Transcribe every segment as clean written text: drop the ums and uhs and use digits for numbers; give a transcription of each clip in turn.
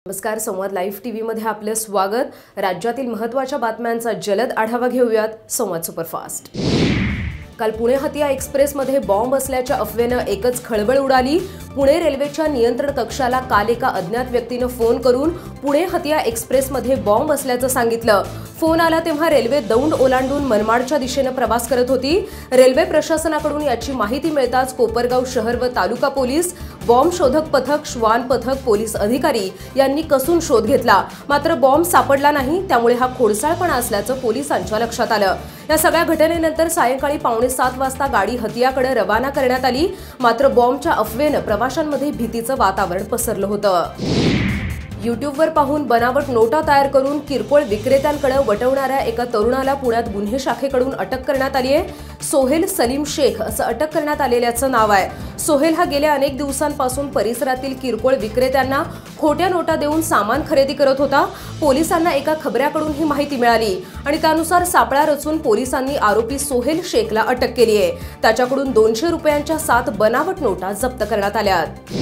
नमस्कार, संवाद live TV मध्ये आपले स्वागत। राज्यातील महत्त्वाच्या बातम्यांचा जलद आढावा घेऊयात संवाद सुपरफास्ट। काल पुणे हतिया एक्सप्रेसमध्ये बॉम्ब असल्याच्या अफवेनं एकच खळबळ उडाली। पुणे रेल्वेच्या नियंत्रण कक्षाला काल एका अज्ञात व्यक्तीने फोन करून पुणे हतिया एक्सप्रेसमध्ये बॉम्ब असल्याचं सांगितलं। फोन आला तेव्हा रेल्वे दौंड ओलांडून मनमाडच्या दिशेने प्रवास करत होती। रेल्वे प्रशासनाकडून याची माहिती मिळताच कोपरगाव शहर व तालुका पोलीस, बॉम्ब शोधक पथक, श्वान पथक, पोलीस अधिकारी यांनी कसून शोध घेतला। मात्र बॉम्ब सापडला नाही, त्यामुळे हा खोडसाळपणा असल्याचं पोलिसांच्या लक्षात आलं। या सगळ्या घटनेनंतर सायंकाळी 6:45 वाजता गाडी हतियाकडे रवाना करण्यात आली। मात्र बॉम्बच्या अफवेनं प्रवाशांमध्ये भीतीचं वातावरण पसरलं होतं। यूट्यूबवर पाहून बनावट नोटा तयार करून किरकोळ विक्रेत्यांकडे वटवणाऱ्या एका तरुणाला पुण्यात गुन्हे शाखेकडून अटक करण्यात आली आहे। सोहेल सलीम शेख असं अटक करण्यात आलेल्याचं नाव आहे। सोहेल हा गेल्या अनेक दिवसांपासून परिसरातील किरकोळ विक्रेत्यांना खोट्या नोटा देऊन सामान खरेदी करत होता। पोलिसांना एका खबऱ्याकडून ही माहिती मिळाली आणि त्यानुसार सापळा रचून पोलिसांनी आरोपी सोहेल शेखला अटक केली आहे। त्याच्याकडून 200 रुपयांच्या 7 बनावट नोटा जप्त करण्यात आल्यात।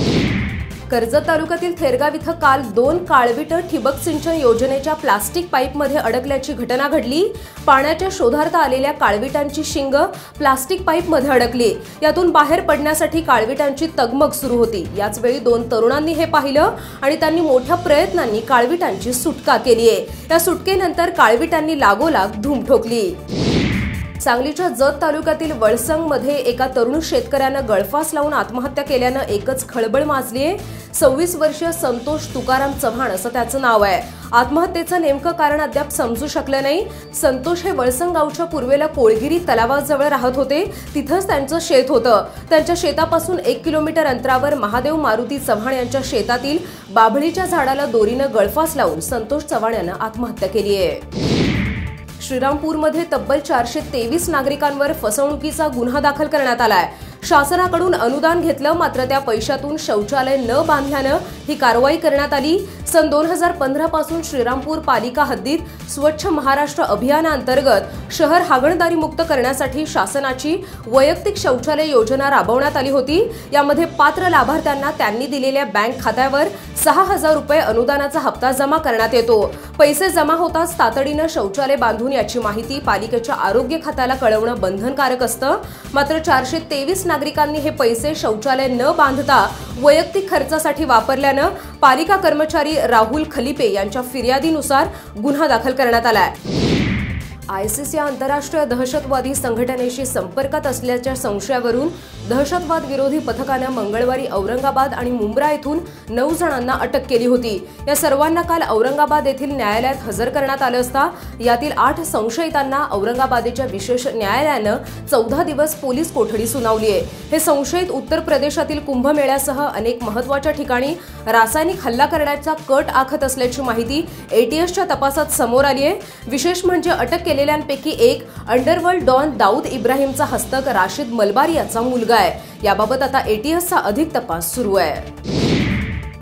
कर्जत तालुक्यातील थेरगाव इथं काल 2 काळवीटं ठिबक सिंचन योजनेच्या प्लास्टिक पाईपमध्ये अडकल्याची घटना घडली। पाण्याच्या शोधार्थ आलेल्या काळविटांची शिंग प्लास्टिक पाईपमध्ये अडकली। यातून बाहेर पडण्यासाठी काळविटांची तगमग सुरू होती। याच वेळी 2 तरुणांनी हे पाहिलं आणि त्यांनी मोठ्या प्रयत्नांनी काळविटांची सुटका केली आहे। या सुटकेनंतर काळविटांनी लागोलाग धूम ठोकली। सांगलीच्या जत तालुक्यातील वळसंगमध्ये एका तरुण शेतकऱ्यानं गळफास लावून आत्महत्या केल्यानं एकच खळबळ माजली आहे। 26 वर्षीय संतोष तुकाराम चव्हाण असं त्याचं नाव आहे। आत्महत्येचं नेमकं कारण अद्याप समजू शकलं नाही। संतोष हे वळसंग गावच्या पूर्वेला कोळगिरी तलावाजवळ राहत होते। तिथंच त्यांचं शेत होतं। त्यांच्या शेतापासून 1 किलोमीटर अंतरावर महादेव मारुती चव्हाण यांच्या शेतातील बाभळीच्या झाडाला दोरीनं गळफास लावून संतोष चव्हाण यानं आत्महत्या केली आहे। श्रीरामपूरमध्ये तब्बल 423 नागरिकांवर फसवणुकीचा गुन्हा दाखल करण्यात आलाय। शासनाकडून अनुदान घेतलं, मात्र त्या पैशातून शौचालय न बांधल्यानं ही कारवाई करण्यात आली। सन 2015 पासून श्रीरामपूर पालिका हद्दीत स्वच्छ महाराष्ट्र अभियानाअंतर्गत शहर हागणदारी मुक्त करण्यासाठी शासनाची वैयक्तिक शौचालय योजना राबवण्यात आली होती। यामध्ये पात्र लाभार्थ्यांना त्यांनी दिलेल्या बँक खात्यावर 6,000 रुपये अनुदानाचा हप्ता जमा करण्यात येतो। पैसे जमा होताच तातडीनं शौचालय बांधून याची माहिती पालिकेच्या आरोग्य खात्याला कळवणं बंधनकारक असतं। मात्र 423 नागरिकांनी हे पैसे शौचालय न बांधता वैयक्तिक खर्चासाठी वापरल्यानं पालिका कर्मचारी राहुल खलिपे यांच्या फिर्यादीनुसार गुन्हा दाखल करण्यात आलाय। आयसिस या आंतरराष्ट्रीय दहशतवादी संघटनेशी संपर्कात असल्याच्या संशयावरून दहशतवाद विरोधी पथकानं मंगळवारी औरंगाबाद आणि मुंब्रा येथून 9 जणांना अटक केली होती। या सर्वांना काल औरंगाबाद येथील न्यायालयात हजर करण्यात आलं असता यातील 8 संशयितांना औरंगाबादेच्या विशेष न्यायालयानं 14 दिवस पोलीस कोठडी सुनावली आहे। हे संशयित उत्तर प्रदेशातील कुंभमेळ्यासह अनेक महत्त्वाच्या ठिकाणी रासायनिक हल्ला करण्याचा कट आखत असल्याची माहिती एटीएसच्या तपासात समोर आली आहे। विशेष म्हणजे अटक केलेल्यांपैकी एक अंडरवर्ल्ड डॉन दाऊद इब्राहिमचा हस्तक राशिद मलबारी याचा मुलगा आहे। याबाबत आता एटीएसचा अधिक तपास सुरू आहे।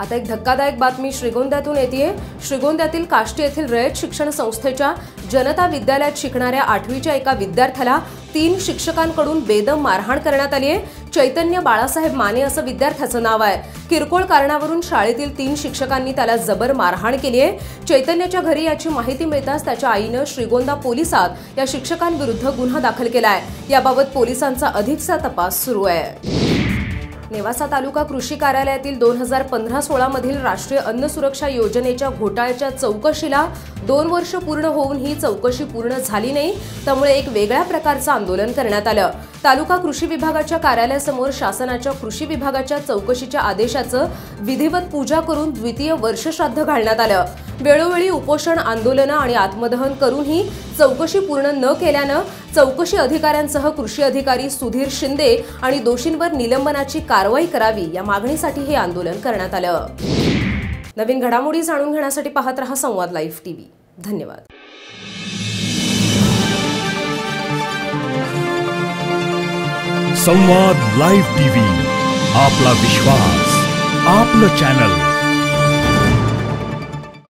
आता एक धक्कादायक बातमी श्रीगोंद्यातून येतेय। श्रीगोंद्यातील काष्टी येथील रयत शिक्षण संस्थेच्या जनता विद्यालयात शिकणाऱ्या 8वीच्या एका विद्यार्थ्याला 3 शिक्षकांकडून बेदम मारहाण करण्यात आली आहे। चैतन्य बाळासाहेब माने असं विद्यार्थ्याचं नाव आहे। किरकोळ कारणावरून शाळेतील 3 शिक्षकांनी त्याला जबर मारहाण केली आहे। चैतन्याच्या घरी याची माहिती मिळताच त्याच्या आईनं श्रीगोंदा पोलिसात या शिक्षकांविरुद्ध गुन्हा दाखल केलाय। याबाबत पोलिसांचा अधिकचा तपास सुरू आहे। नेवासा तालुका कृषी कार्यालयातील 2015-16 मधील राष्ट्रीय अन्न सुरक्षा योजनेच्या घोटाळ्याच्या चौकशीला 2 वर्ष पूर्ण होऊन ही चौकशी पूर्ण झाली नाही, त्यामुळे एक वेगळ्या प्रकारचं आंदोलन करण्यात आलं। तालुका कृषी विभागाच्या कार्यालयासमोर शासनाच्या कृषी विभागाच्या चौकशीच्या आदेशाचं विधिवत पूजा करून द्वितीय वर्षश्राद्ध घालण्यात आलं। वेळोवेळी उपोषण, आंदोलनं आणि आत्मदहन करूनही चौकशी पूर्ण न केल्यानं चौकशी अधिकाऱ्यांसह कृषी अधिकारी सुधीर शिंदे आणि दोषींवर निलंबनाची कारवाई करावी या मागणीसाठी हे आंदोलन करण्यात आलं। नवीन घडामोडी जाणून घेण्यासाठी पाहत रहा संवाद लाईव्ह टीव्ही। धन्यवाद। संवाद लाईव्ह टीव्ही, आपला विश्वास, आपलं चॅनल।